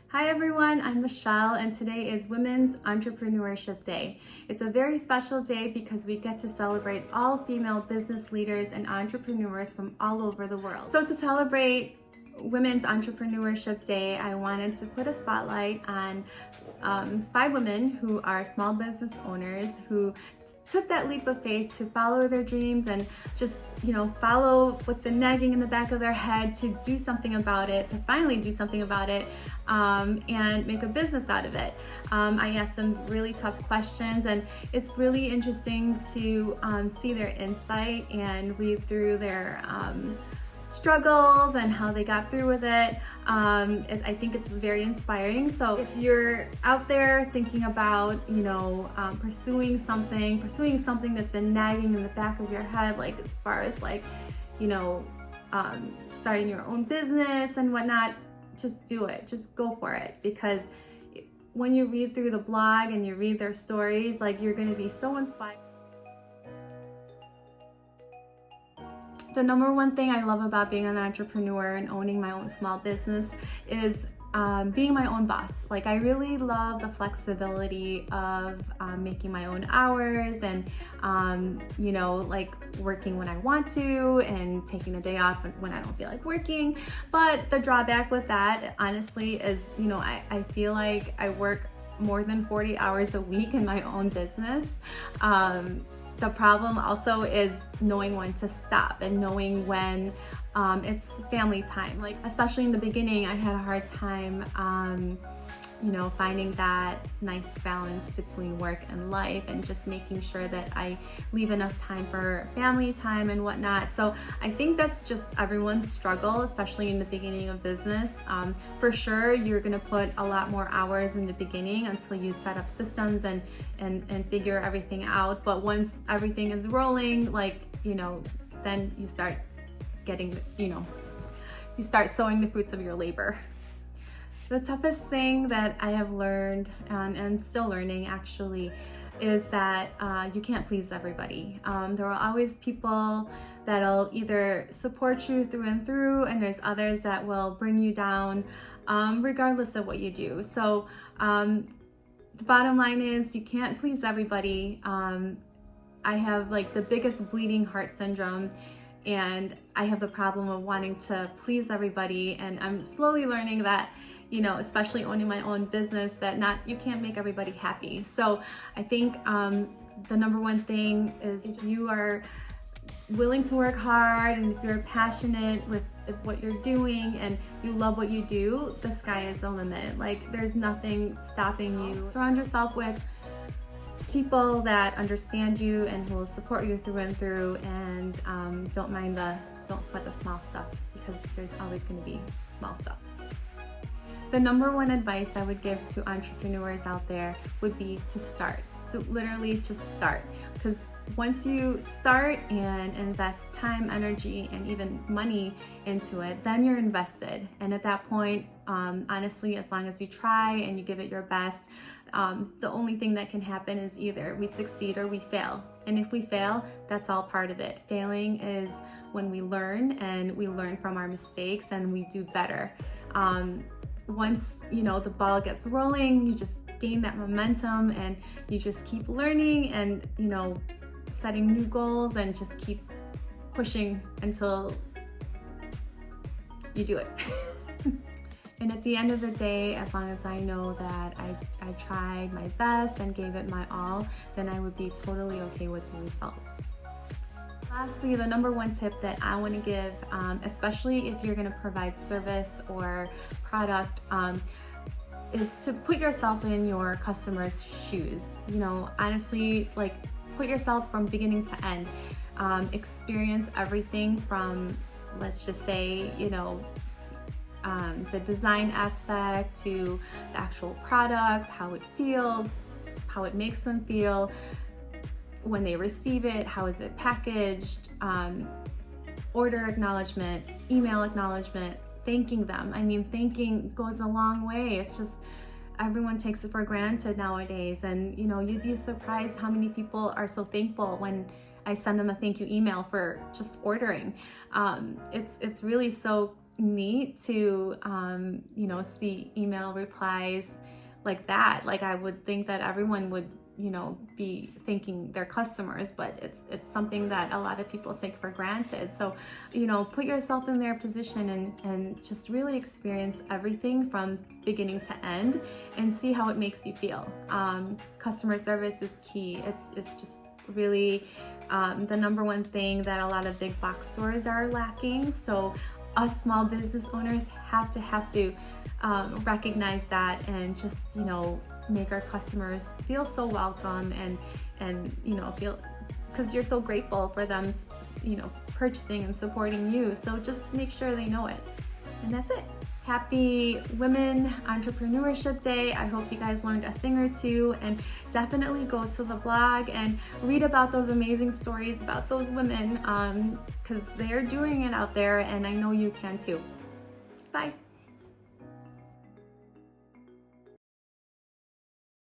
Hi everyone, I'm Michelle and today is Women's Entrepreneurship Day. It's a very special day because we get to celebrate all female business leaders and entrepreneurs from all over the world. So to celebrate Women's Entrepreneurship Day, I wanted to put a spotlight on 5 women who are small business owners who took that leap of faith to follow their dreams and just, follow what's been nagging in the back of their head to do something about it, to finally do something about it, and make a business out of it. I asked them really tough questions, and it's really interesting to see their insight and read through their struggles and how they got through with it. I think it's very inspiring. So if you're out there thinking about, pursuing something that's been nagging in the back of your head, like as far as starting your own business and whatnot, just do it. Just go for it, because when you read through the blog and you read their stories, you're going to be so inspired. The number one thing I love about being an entrepreneur and owning my own small business is being my own boss. I really love the flexibility of making my own hours and, working when I want to and taking a day off when I don't feel like working. But the drawback with that, honestly, is, I feel like I work more than 40 hours a week in my own business. The problem also is knowing when to stop and knowing when it's family time. Especially in the beginning, I had a hard time, finding that nice balance between work and life and just making sure that I leave enough time for family time and whatnot. So I think that's just everyone's struggle, especially in the beginning of business. For sure, you're gonna put a lot more hours in the beginning until you set up systems and figure everything out. But once everything is rolling, then you start getting, you start sowing the fruits of your labor. The toughest thing that I have learned, and I'm still learning actually, is that you can't please everybody. There will always people that'll either support you through and through, and there's others that will bring you down regardless of what you do. So the bottom line is you can't please everybody. I have the biggest bleeding heart syndrome, and I have the problem of wanting to please everybody, and I'm slowly learning that, especially owning my own business, that you can't make everybody happy. So I think the number one thing is if you are willing to work hard and if you're passionate with what you're doing and you love what you do, the sky is the limit. There's nothing stopping you. Surround yourself with people that understand you and will support you through and through, and don't sweat the small stuff, because there's always going to be small stuff. The number one advice I would give to entrepreneurs out there would be to start, to literally just start. Because once you start and invest time, energy, and even money into it, then you're invested. And at that point, honestly, as long as you try and you give it your best, the only thing that can happen is either we succeed or we fail. And if we fail, that's all part of it. Failing is when we learn, and we learn from our mistakes and we do better. Once the ball gets rolling, you just gain that momentum and you just keep learning and setting new goals and just keep pushing until you do it. And at the end of the day, as long as I know that I tried my best and gave it my all, then I would be totally okay with the results. Lastly, the number one tip that I want to give, especially if you're going to provide service or product, is to put yourself in your customer's shoes. Honestly, put yourself from beginning to end. Experience everything from, let's just say, the design aspect to the actual product, how it feels, how it makes them feel when they receive it, how is it packaged, order acknowledgement, email acknowledgement, thanking them. Thanking goes a long way. It's just everyone takes it for granted nowadays, and you'd be surprised how many people are so thankful when I send them a thank you email for just ordering. It's really so neat to, you know, see email replies like that. Like, I would think that everyone would, you know, be thanking their customers, but it's something that a lot of people take for granted. So, you know, put yourself in their position and just really experience everything from beginning to end and see how it makes you feel. Customer service is key. It's just really the number one thing that a lot of big box stores are lacking. So us small business owners have to recognize that and just, you know, make our customers feel so welcome and you know, feel, because you're so grateful for them, you know, purchasing and supporting you. So just make sure they know it. And that's it. Happy Women Entrepreneurship Day. I hope you guys learned a thing or two, and definitely go to the blog and read about those amazing stories about those women, because they're doing it out there, and I know you can too. Bye.